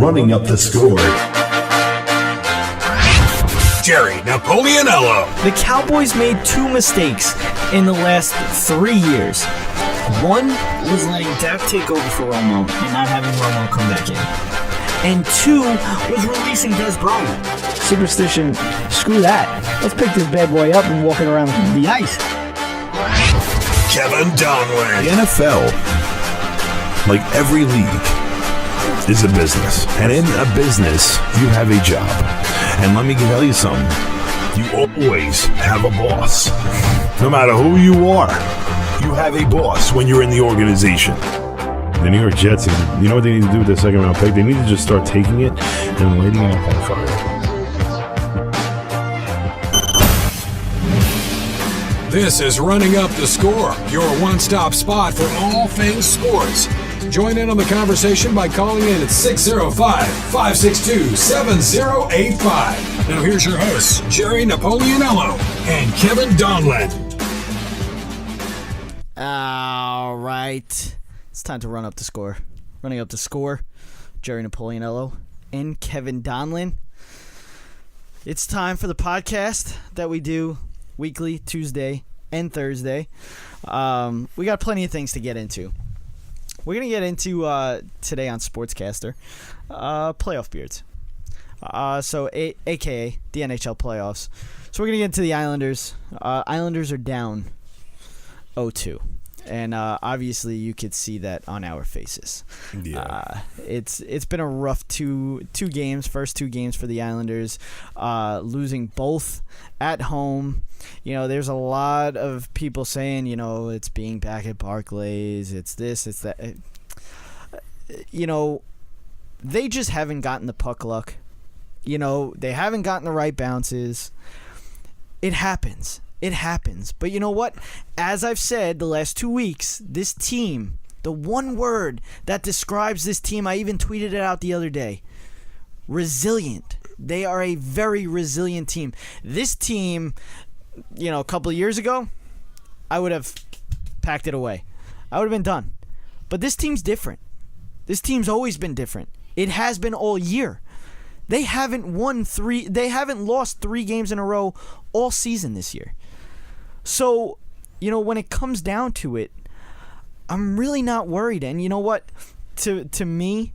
running up the score. Jerry Napoleonello. The Cowboys made 2 mistakes in the last 3 years. One was letting Dak take over for Romo and not having Romo come back in. And 2 was releasing Des Bryant. Superstition, screw that. Let's pick this bad boy up and walk it around the ice. Kevin Donlin. The NFL, like every league, is a business. And in a business, you have a job. And let me tell you something. You always have a boss. No matter who you are, you have a boss when you're in the organization. The New York Jets, you know what they need to do with their second round pick? They need to just start taking it and lighting it up on fire. This is Running Up the Score, your one-stop spot for all things sports. Join in on the conversation by calling in at 605-562-7085. Now here's your hosts, Jerry Napoleonello and Kevin Donlin. All right. It's time to run up the score. Running up the score, Jerry Napoleonello and Kevin Donlin. It's time for the podcast that we do weekly, Tuesday and Thursday. We got plenty of things to get into. We're going to get into, today on SportsCastr, playoff beards. AKA the NHL playoffs. So we're going to get into the Islanders. Islanders are down 0-2. And obviously you could see that on our faces. Yeah. It's been a rough two games, first 2 games for the Islanders, losing both at home. You know, there's a lot of people saying, you know, it's being back at Barclays, it's this, it's that. You know, they just haven't gotten the puck luck. You know, they haven't gotten the right bounces. It happens. It happens. But you know what? As I've said the last 2 weeks, this team, the one word that describes this team, I even tweeted it out the other day, resilient. They are a very resilient team. This team, you know, a couple of years ago, I would have packed it away. I would have been done. But this team's different. This team's always been different. It has been all year. They haven't lost 3 games in a row all season this year. So, you know, when it comes down to it, I'm really not worried. And you know what? To me,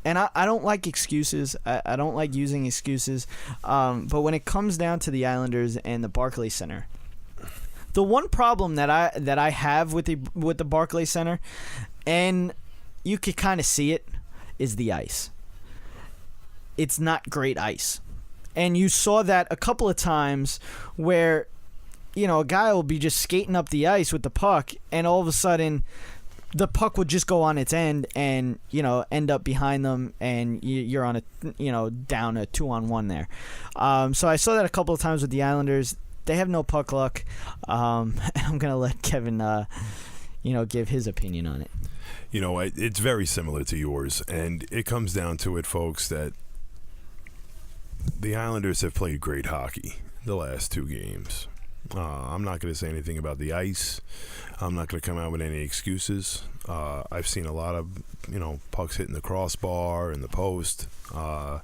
and I don't like excuses. I don't like using excuses. But when it comes down to the Islanders and the Barclays Center, the one problem that I have with the Barclays Center, and you could kind of see it, is the ice. It's not great ice. And you saw that a couple of times where, you know, a guy will be just skating up the ice with the puck, and all of a sudden the puck would just go on its end and, you know, end up behind them, and you're on down a 2-on-1 there. So I saw that a couple of times with the Islanders. They have no puck luck. I'm going to let Kevin, give his opinion on it. You know, it's very similar to yours, and it comes down to it, folks, that the Islanders have played great hockey the last 2 games. I'm not going to say anything about the ice. I'm not going to come out with any excuses. I've seen a lot of, pucks hitting the crossbar and the post. I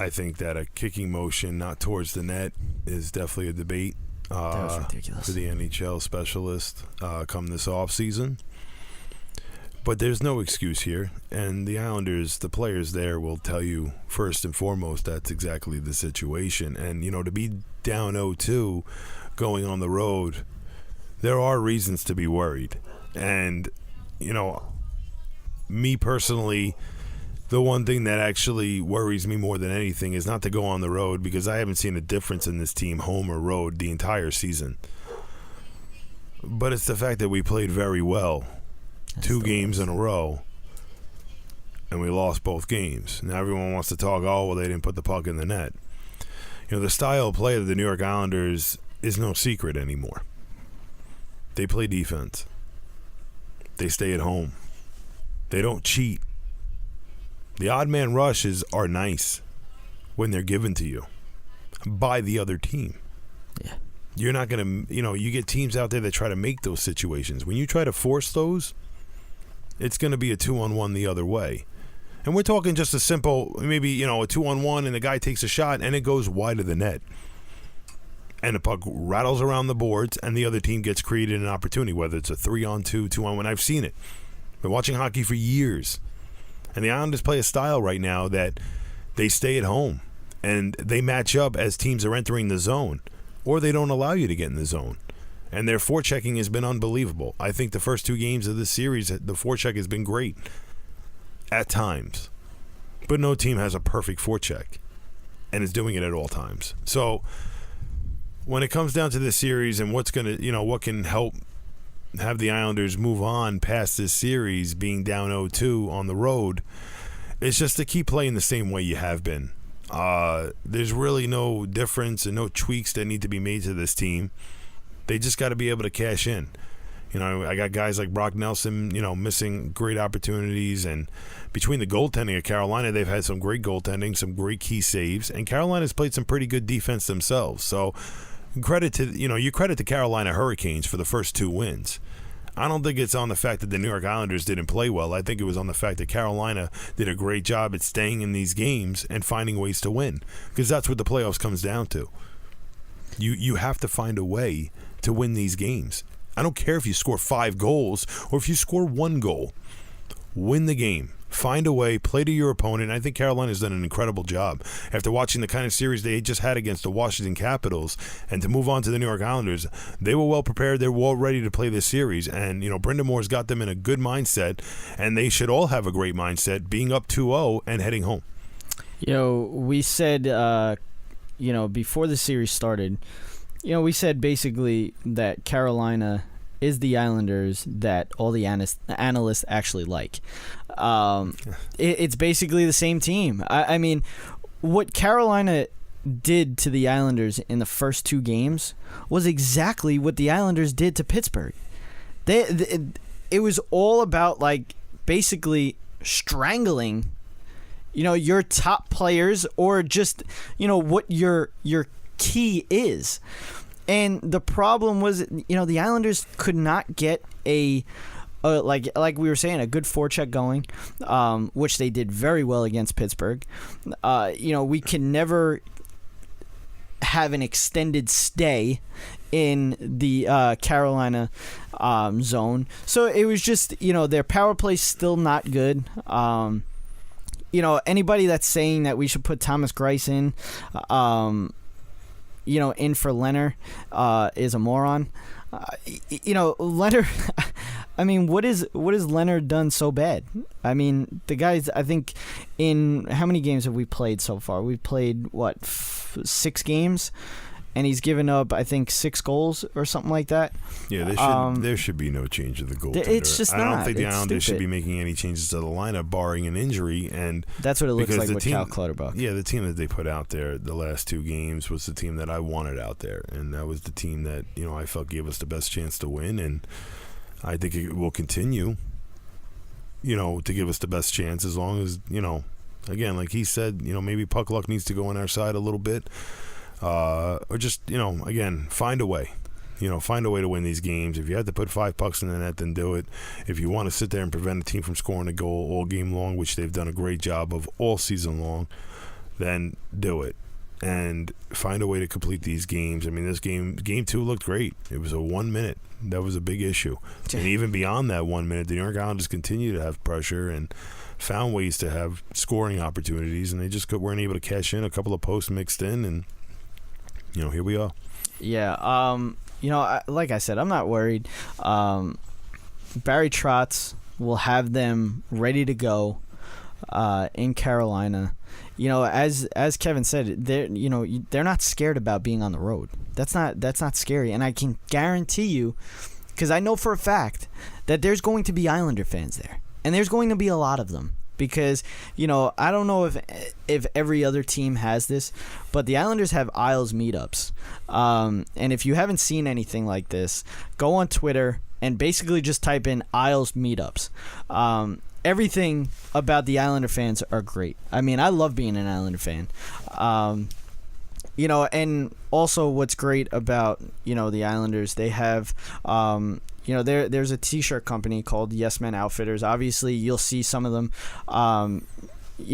think that a kicking motion not towards the net is definitely a debate that was ridiculous for the NHL specialist come this offseason. But there's no excuse here, and the Islanders, the players there will tell you first and foremost that's exactly the situation. And, to be down 0-2 going on the road, there are reasons to be worried. And, me personally, the one thing that actually worries me more than anything is not to go on the road, because I haven't seen a difference in this team, home or road, the entire season. But it's the fact that we played very well. That's 2 games in a row, and we lost both games. Now everyone wants to talk, they didn't put the puck in the net. The style of play of the New York Islanders is no secret anymore. They play defense. They stay at home. They don't cheat. The odd man rushes are nice when they're given to you by the other team. Yeah. You're not going to, you get teams out there that try to make those situations. When you try to force those, it's going to be a 2-on-1 the other way. And we're talking just a simple, maybe, a 2-on-1 and the guy takes a shot and it goes wide of the net. And the puck rattles around the boards and the other team gets created an opportunity, whether it's a 3-on-2, 2-on-1. I've seen it. Been watching hockey for years. And the Islanders play a style right now that they stay at home and they match up as teams are entering the zone, or they don't allow you to get in the zone. And their forechecking has been unbelievable. I think the first 2 games of this series, the forecheck has been great at times. But no team has a perfect forecheck and is doing it at all times. So when it comes down to this series and what's going to, what can help have the Islanders move on past this series being down 0-2 on the road, it's just to keep playing the same way you have been. There's really no difference and no tweaks that need to be made to this team. They just got to be able to cash in. I got guys like Brock Nelson, missing great opportunities. And between the goaltending of Carolina, they've had some great goaltending, some great key saves. And Carolina's played some pretty good defense themselves. So credit to, you credit the Carolina Hurricanes for the first 2 wins. I don't think it's on the fact that the New York Islanders didn't play well. I think it was on the fact that Carolina did a great job at staying in these games and finding ways to win. Because that's what the playoffs comes down to. You have to find a way to win these games. I don't care if you score 5 goals or if you score 1 goal. Win the game. Find a way. Play to your opponent. I think Carolina's done an incredible job. After watching the kind of series they just had against the Washington Capitals and to move on to the New York Islanders, they were well prepared. They were well ready to play this series. And, Brendan Moore's got them in a good mindset, and they should all have a great mindset being up 2-0 and heading home. We said, before the series started, we said basically that Carolina is the Islanders that all the analysts actually like. It's basically the same team. I mean, what Carolina did to the Islanders in the first 2 games was exactly what the Islanders did to Pittsburgh. It was all about, basically strangling, your top players or just, what your key is. And the problem was, the Islanders could not get like we were saying, a good forecheck going, which they did very well against Pittsburgh. We can never have an extended stay in the Carolina zone. So it was just, their power play's still not good. Anybody that's saying that we should put Thomas Greiss in for Leonard is a moron. Leonard, I mean, what has Leonard done so bad? I mean, the guys, I think, in how many games have we played so far? We've played, 6 games? And he's given up, I think, 6 goals or something like that. Yeah, there should be no change in the goaltender. It's just not. I don't think the It's Islanders should stupid. be making any changes to the lineup, barring an injury. And That's what it looks because like with team, Cal Clutterbuck. Yeah, the team that they put out there the last 2 games was the team that I wanted out there, and that was the team that I felt gave us the best chance to win, and I think it will continue. To give us the best chance as long as again, like he said, maybe puck luck needs to go on our side a little bit. Or just, again, find a way. Find a way to win these games. If you have to put 5 pucks in the net, then do it. If you want to sit there and prevent a team from scoring a goal all game long, which they've done a great job of all season long, then do it. And find a way to complete these games. I mean, this game 2 looked great. It was a 1 minute. That was a big issue. And even beyond that 1 minute, the New York Islanders continued to have pressure and found ways to have scoring opportunities, and they just weren't able to cash in. A couple of posts mixed in, and here we are. Yeah, like I said, I'm not worried. Barry Trotz will have them ready to go in Carolina. As Kevin said, they're not scared about being on the road. That's not scary, and I can guarantee you, because I know for a fact that there's going to be Islander fans there, and there's going to be a lot of them. Because, I don't know if every other team has this, but the Islanders have Isles meetups. And if you haven't seen anything like this, go on Twitter and basically just type in Isles meetups. Everything about the Islander fans are great. I mean, I love being an Islander fan. And also what's great about, the Islanders, they have... there's a T-shirt company called Yes Men Outfitters. Obviously, you'll see some of them,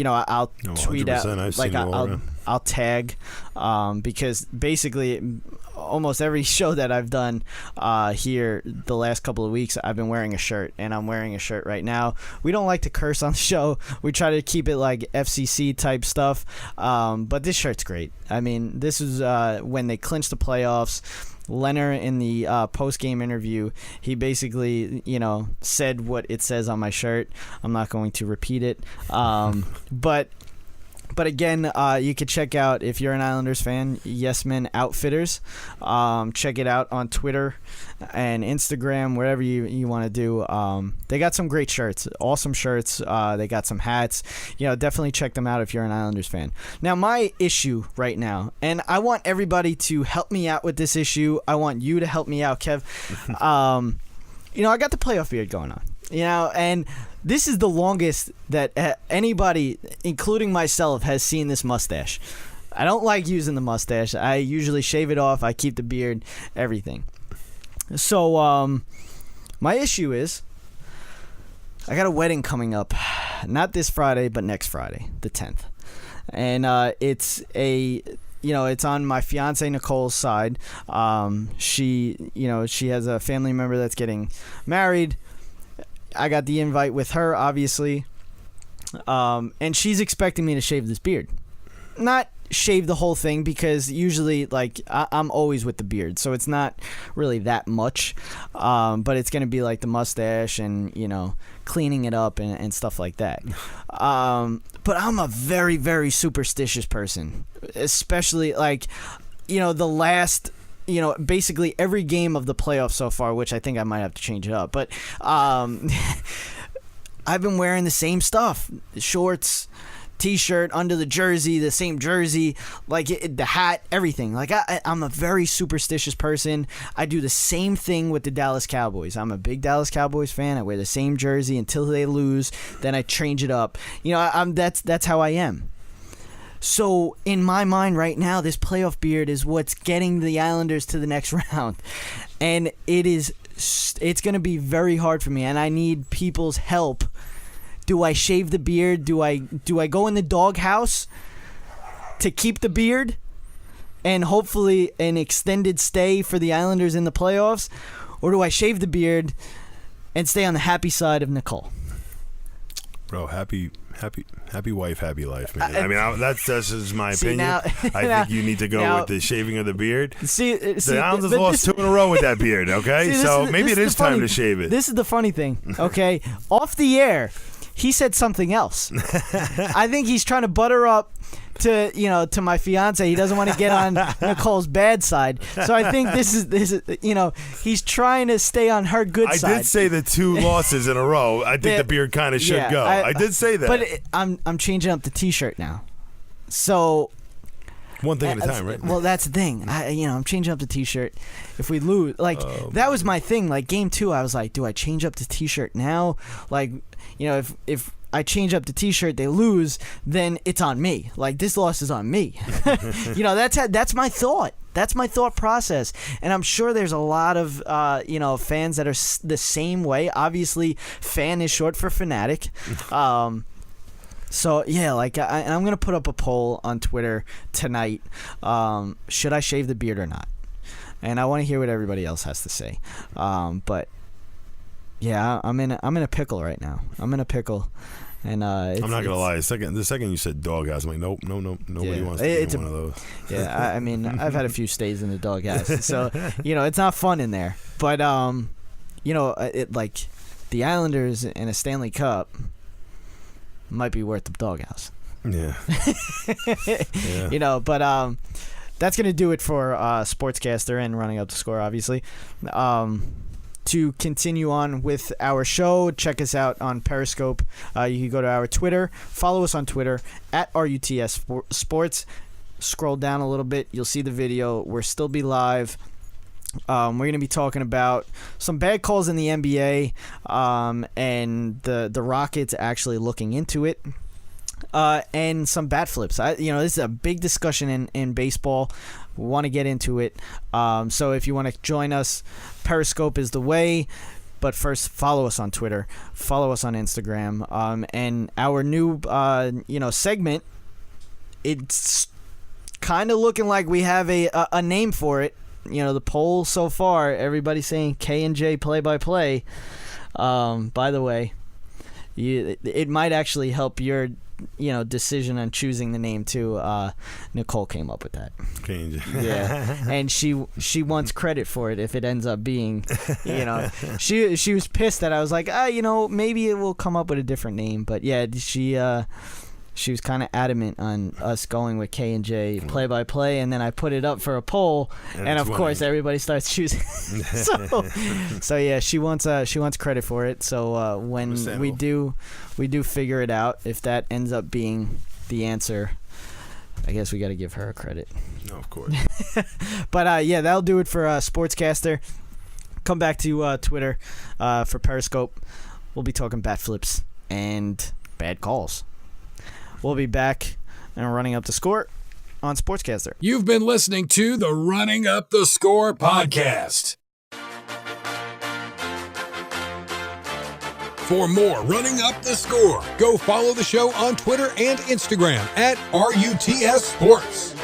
I'll tweet out, 100%, like I'll tag, because basically almost every show that I've done here the last couple of weeks, I've been wearing a shirt, and I'm wearing a shirt right now. We don't like to curse on the show. We try to keep it like FCC type stuff, but this shirt's great. I mean, this is when they clinched the playoffs. Leonard, in the post-game interview, he basically, said what it says on my shirt. I'm not going to repeat it. But again, you could check out, if you're an Islanders fan, Yes Men Outfitters. Check it out on Twitter and Instagram, wherever you want to do. They got some great shirts, awesome shirts. They got some hats. Definitely check them out if you're an Islanders fan. Now, my issue right now, and I want everybody to help me out with this issue. I want you to help me out, Kev. I got the playoff beard going on. And this is the longest that anybody, including myself, has seen this mustache. I don't like using the mustache. I usually shave it off. I keep the beard, everything. So, my issue is, I got a wedding coming up, not this Friday, but next Friday, the 10th. And it's it's on my fiance Nicole's side. She has a family member that's getting married. I got the invite with her, obviously, and she's expecting me to shave this beard. Not shave the whole thing, because usually, I'm always with the beard, so it's not really that much, but it's going to be like the mustache and, cleaning it up and stuff like that. But I'm a very, very superstitious person, especially, the last... basically every game of the playoffs so far, which I think I might have to change it up. But I've been wearing the same stuff. Shorts, T-shirt, under the jersey, the same jersey, the hat, everything. I'm a very superstitious person. I do the same thing with the Dallas Cowboys. I'm a big Dallas Cowboys fan. I wear the same jersey until they lose. Then I change it up. That's how I am. So, in my mind right now, this playoff beard is what's getting the Islanders to the next round. And it's going to be very hard for me, and I need people's help. Do I shave the beard? Do I go in the doghouse to keep the beard and hopefully an extended stay for the Islanders in the playoffs? Or do I shave the beard and stay on the happy side of Nicole? Bro, happy wife, happy life, man. I mean, that's just my opinion. Now, I think you need to go with the shaving of the beard. The Islanders but lost 2 in a row with that beard, okay? Maybe it is time to shave it. This is the funny thing, okay? Off the air, he said something else. I think he's trying to butter up to my fiance. He doesn't want to get on Nicole's bad side. So I think this is he's trying to stay on her good side. I did say the 2 losses in a row. I think the beard kind of should go. I did say that. But I'm changing up the T-shirt now. So one thing at a time, right? Well, that's the thing. I'm changing up the T-shirt. If we lose, that was my thing. Game 2, I was like, do I change up the T-shirt now? If I change up the T-shirt, they lose, then it's on me. This loss is on me. That's my thought. That's my thought process. And I'm sure there's a lot of, fans that are the same way. Obviously, fan is short for fanatic. So, yeah, I'm going to put up a poll on Twitter tonight. Should I shave the beard or not? And I want to hear what everybody else has to say. But... yeah, I'm in a pickle right now. I'm in a pickle, and I'm not gonna lie. The second you said doghouse, I'm like, nope, nobody wants to be one of those. Yeah, I mean, I've had a few stays in the doghouse, so it's not fun in there. But the Islanders in a Stanley Cup might be worth the doghouse. Yeah. Yeah. But that's gonna do it for SportsCastr and Running Up the Score, obviously. To continue on with our show, check us out on Periscope. You can go to our Twitter. Follow us on Twitter at RUTS Sports. Scroll down a little bit. You'll see the video. We'll still be live. We're going to be talking about some bad calls in the NBA and the Rockets actually looking into it. And some bat flips. This is a big discussion in baseball. We want to get into it. So if you want to join us, Periscope is the way. But first, follow us on Twitter, follow us on Instagram, and our new segment. It's kind of looking like we have a name for it. The poll so far, everybody's saying K&J play-by-play. By the way, it might actually help your decision on choosing the name too. Nicole came up with that. K&J. Yeah, and she wants credit for it if it ends up being, she was pissed that I was like, maybe it will come up with a different name. But yeah, she was kind of adamant on us going with K&J play-by-play, and then I put it up for a poll, and of course everybody starts choosing. so yeah, she wants credit for it. So when we do figure it out, if that ends up being the answer, I guess we got to give her credit. No, of course. But yeah, that'll do it for SportsCastr. Come back to Twitter for Periscope. We'll be talking bat flips and bad calls. We'll be back and running up the score on SportsCastr. You've been listening to the Running Up the Score podcast. For more Running Up the Score, go follow the show on Twitter and Instagram at RUTS Sports.